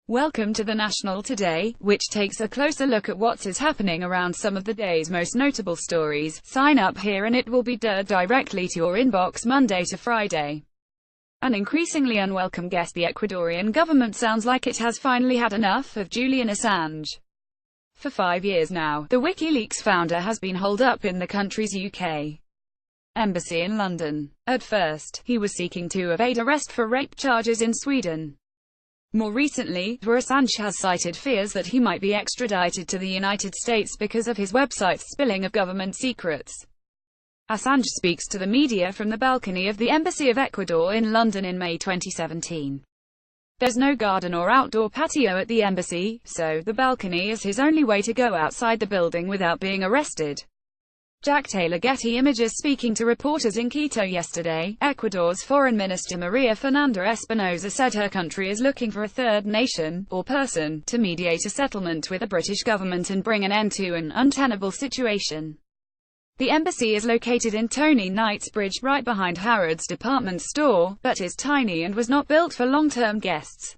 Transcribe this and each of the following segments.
Welcome to the National Today, which takes a closer look at what is happening around some of the day's most notable stories. Sign up here and it will be delivered directly to your inbox Monday to Friday. An increasingly unwelcome guest. The Ecuadorian government sounds like it has finally had enough of Julian Assange. For 5 years now, the WikiLeaks founder has been holed up in the country's UK embassy in London. At first, he was seeking to evade arrest for rape charges in Sweden. More recently, Assange has cited fears that he might be extradited to the United States because of his website's spilling of government secrets. Assange speaks to the media from the balcony of the Embassy of Ecuador in London in May 2017. There's no garden or outdoor patio at the embassy, so the balcony is his only way to go outside the building without being arrested. Jack Taylor. Getty Images. Speaking to reporters in Quito yesterday, Ecuador's Foreign Minister Maria Fernanda Espinosa said her country is looking for a third nation, or person, to mediate a settlement with the British government and bring an end to an untenable situation. The embassy is located in Tony Knightsbridge, right behind Harrods department store, but is tiny and was not built for long-term guests.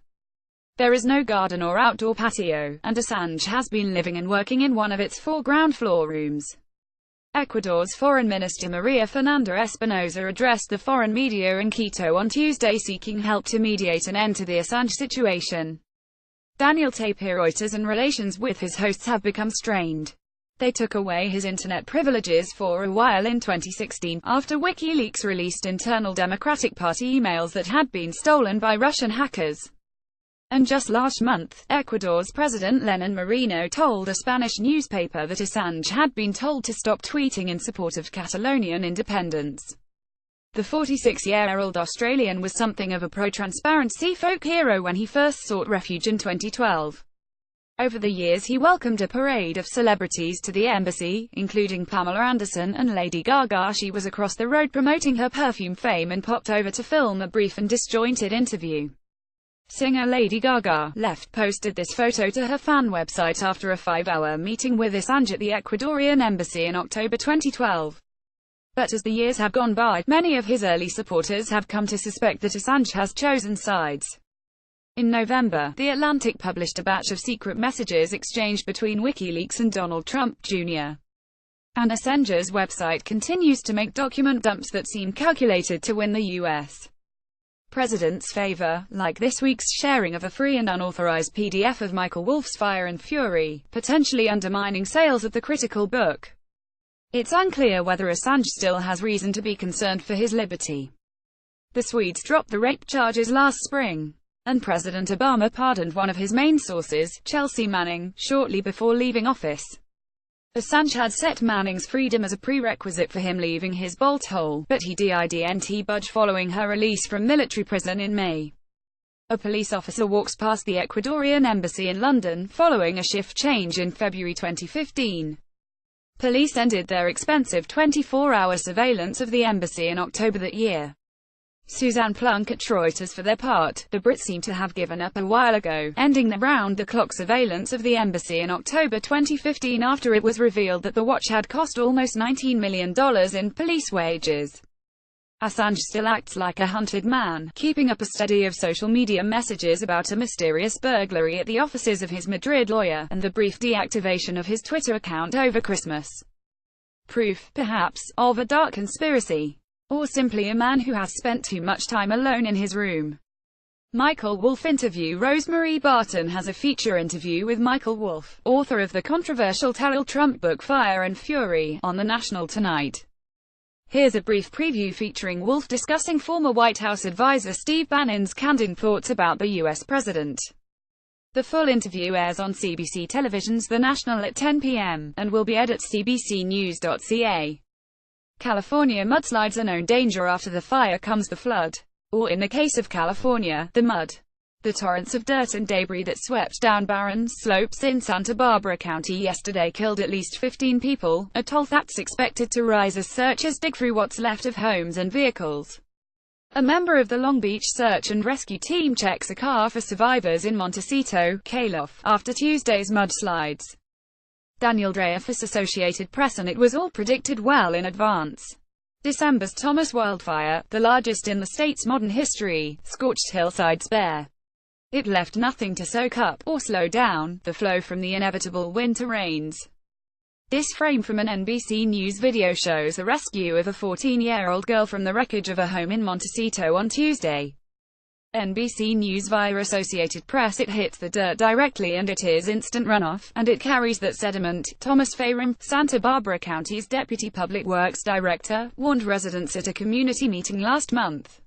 There is no garden or outdoor patio, and Assange has been living and working in one of its 4 ground floor rooms. Ecuador's Foreign Minister Maria Fernanda Espinosa addressed the foreign media in Quito on Tuesday seeking help to mediate an end to the Assange situation. Daniel Tapia. Reuters. And relations with his hosts have become strained. They took away his internet privileges for a while in 2016, after WikiLeaks released internal Democratic Party emails that had been stolen by Russian hackers. And just last month, Ecuador's President Lenin Moreno told a Spanish newspaper that Assange had been told to stop tweeting in support of Catalonian independence. The 46-year-old Australian was something of a pro-transparency folk hero when he first sought refuge in 2012. Over the years he welcomed a parade of celebrities to the embassy, including Pamela Anderson and Lady Gaga. She was across the road promoting her perfume fame and popped over to film a brief and disjointed interview. Singer Lady Gaga posted this photo to her fan website after a 5-hour meeting with Assange at the Ecuadorian embassy in October 2012. But as the years have gone by, many of his early supporters have come to suspect that Assange has chosen sides. In November, The Atlantic published a batch of secret messages exchanged between WikiLeaks and Donald Trump, Jr. And Assange's website continues to make document dumps that seem calculated to win the U.S. president's favor, like this week's sharing of a free and unauthorized PDF of Michael Wolff's Fire and Fury, potentially undermining sales of the critical book. It's unclear whether Assange still has reason to be concerned for his liberty. The Swedes dropped the rape charges last spring, and President Obama pardoned one of his main sources, Chelsea Manning, shortly before leaving office. Assange had set Manning's freedom as a prerequisite for him leaving his bolt hole, but he didn't budge following her release from military prison in May. A police officer walks past the Ecuadorian embassy in London, following a shift change in February 2015. Police ended their expensive 24-hour surveillance of the embassy in October that year. Suzanne Plunk at Reuters. For their part, the Brits seem to have given up a while ago, ending the round-the-clock surveillance of the embassy in October 2015 after it was revealed that the watch had cost almost $19 million in police wages. Assange still acts like a hunted man, keeping up a steady of social media messages about a mysterious burglary at the offices of his Madrid lawyer, and the brief deactivation of his Twitter account over Christmas. Proof, perhaps, of a dark conspiracy. Or simply a man who has spent too much time alone in his room. Michael Wolff interview. Rosemary Barton has a feature interview with Michael Wolff, author of the controversial Donald Trump book Fire and Fury, on The National tonight. Here's a brief preview featuring Wolff discussing former White House advisor Steve Bannon's candid thoughts about the U.S. president. The full interview airs on CBC Television's The National at 10 p.m., and will be aired at cbcnews.ca. California mudslides are known danger. After the fire comes the flood. Or in the case of California, the mud. The torrents of dirt and debris that swept down barren slopes in Santa Barbara County yesterday killed at least 15 people, a toll that's expected to rise as searchers dig through what's left of homes and vehicles. A member of the Long Beach search and rescue team checks a car for survivors in Montecito, Calof, after Tuesday's mudslides. Daniel Dreyfus. Associated Press. And it was all predicted well in advance. December's Thomas wildfire, the largest in the state's modern history, scorched hillsides bare. It left nothing to soak up, or slow down, the flow from the inevitable winter rains. This frame from an NBC News video shows the rescue of a 14-year-old girl from the wreckage of a home in Montecito on Tuesday. NBC News via Associated Press. It hits the dirt directly and it is instant runoff, and it carries that sediment. Thomas Fairham, Santa Barbara County's Deputy Public Works Director, warned residents at a community meeting last month.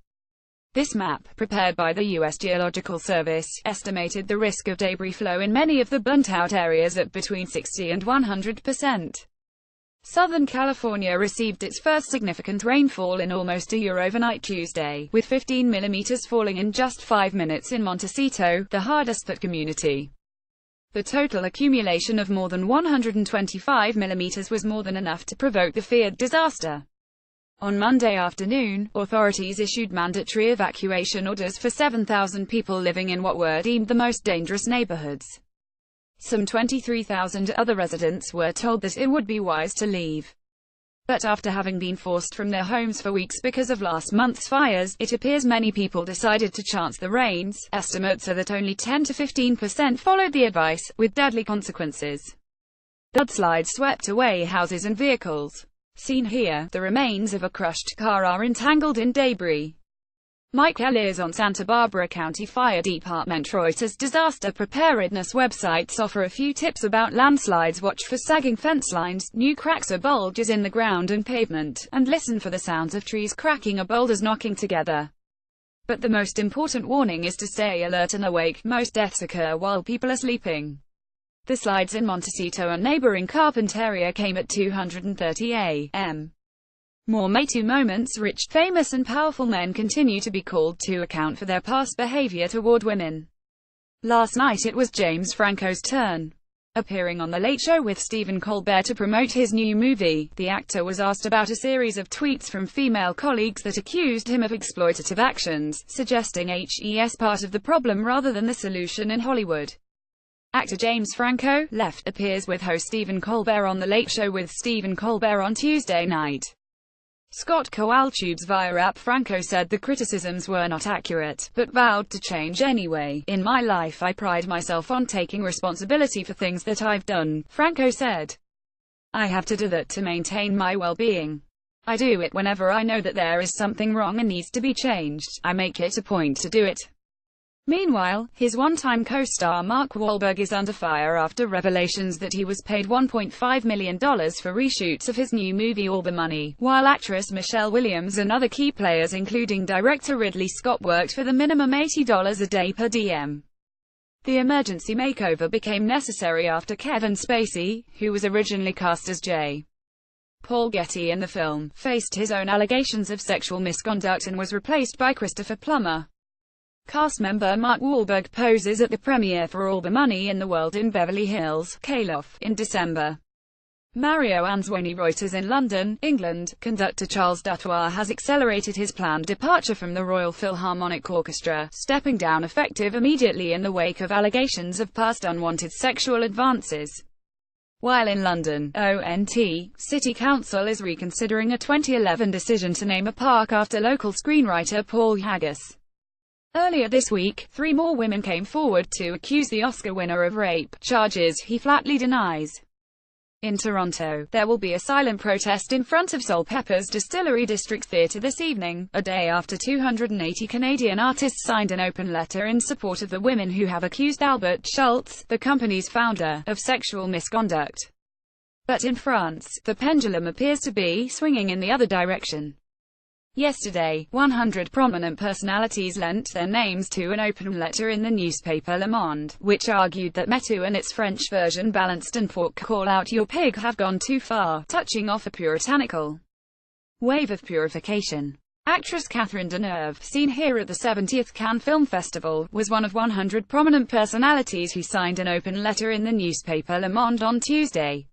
This map, prepared by the U.S. Geological Service, estimated the risk of debris flow in many of the burnt-out areas at between 60 and 100%. Southern California received its first significant rainfall in almost a year overnight Tuesday, with 15 millimeters falling in just 5 minutes in Montecito, the hardest-hit community. The total accumulation of more than 125 millimeters was more than enough to provoke the feared disaster. On Monday afternoon, authorities issued mandatory evacuation orders for 7,000 people living in what were deemed the most dangerous neighborhoods. Some 23,000 other residents were told that it would be wise to leave. But after having been forced from their homes for weeks because of last month's fires, it appears many people decided to chance the rains. Estimates are that only 10 to 15% followed the advice, with deadly consequences. Mudslides swept away houses and vehicles. Seen here, the remains of a crushed car are entangled in debris. Mike Ellis on Santa Barbara County Fire Department. Reuters disaster preparedness websites offer a few tips about landslides. Watch for sagging fence lines, new cracks or bulges in the ground and pavement, and listen for the sounds of trees cracking or boulders knocking together. But the most important warning is to stay alert and awake. Most deaths occur while people are sleeping. The slides in Montecito and neighboring Carpinteria came at 2:30 a.m. More Me Too moments. Rich, famous and powerful men continue to be called to account for their past behavior toward women. Last night it was James Franco's turn. Appearing on The Late Show with Stephen Colbert to promote his new movie, the actor was asked about a series of tweets from female colleagues that accused him of exploitative actions, suggesting he's part of the problem rather than the solution in Hollywood. Actor James Franco, left, appears with host Stephen Colbert on The Late Show with Stephen Colbert on Tuesday night. Scott Kowalczub's via app. Franco said the criticisms were not accurate, but vowed to change anyway. In my life I pride myself on taking responsibility for things that I've done, Franco said. I have to do that to maintain my well-being. I do it whenever I know that there is something wrong and needs to be changed. I make it a point to do it. Meanwhile, his one-time co-star Mark Wahlberg is under fire after revelations that he was paid $1.5 million for reshoots of his new movie All the Money, while actress Michelle Williams and other key players including director Ridley Scott worked for the minimum $80 a day per diem. The emergency makeover became necessary after Kevin Spacey, who was originally cast as J. Paul Getty in the film, faced his own allegations of sexual misconduct and was replaced by Christopher Plummer. Cast member Mark Wahlberg poses at the premiere for All the Money in the World in Beverly Hills, Calof, in December. Mario Anzoni. Reuters. In London, England, conductor Charles Dutoit has accelerated his planned departure from the Royal Philharmonic Orchestra, stepping down effective immediately in the wake of allegations of past unwanted sexual advances. While in London, ONT, City Council is reconsidering a 2011 decision to name a park after local screenwriter Paul Haggis. Earlier this week, 3 more women came forward to accuse the Oscar winner of rape, charges he flatly denies. In Toronto, there will be a silent protest in front of Soul Pepper's Distillery District Theatre this evening, a day after 280 Canadian artists signed an open letter in support of the women who have accused Albert Schultz, the company's founder, of sexual misconduct. But in France, the pendulum appears to be swinging in the other direction. Yesterday, 100 prominent personalities lent their names to an open letter in the newspaper Le Monde, which argued that Me Too and its French version Balanced and Fork Call Out Your Pig have gone too far, touching off a puritanical wave of purification. Actress Catherine Deneuve, seen here at the 70th Cannes Film Festival, was one of 100 prominent personalities who signed an open letter in the newspaper Le Monde on Tuesday.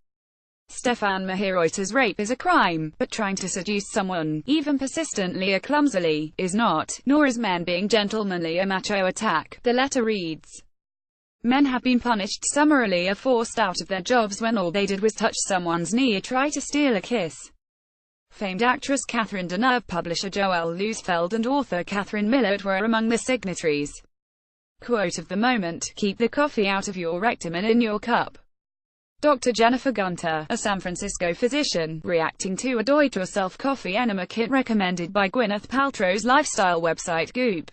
Stéphane Mahireuter's rape is a crime, but trying to seduce someone, even persistently or clumsily, is not, nor is men being gentlemanly a macho attack, the letter reads. Men have been punished summarily or forced out of their jobs when all they did was touch someone's knee or try to steal a kiss. Famed actress Catherine Deneuve, publisher Joël Lousfeld and author Catherine Millard were among the signatories. Quote of the moment: keep the coffee out of your rectum and in your cup. Dr. Jennifer Gunter, a San Francisco physician, reacting to a do-it-yourself coffee enema kit recommended by Gwyneth Paltrow's lifestyle website Goop.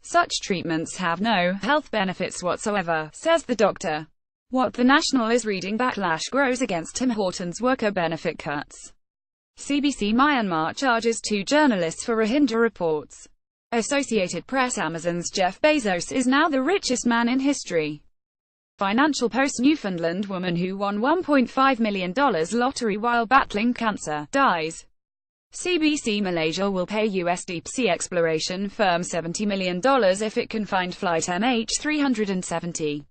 Such treatments have no health benefits whatsoever, says the doctor. What the National is reading: backlash grows against Tim Hortons worker benefit cuts. CBC Myanmar charges 2 journalists for Rohingya reports. Associated Press: Amazon's Jeff Bezos is now the richest man in history. Financial Post: Newfoundland woman who won $1.5 million lottery while battling cancer, dies. CBC Malaysia will pay US deep-sea exploration firm $70 million if it can find flight MH370.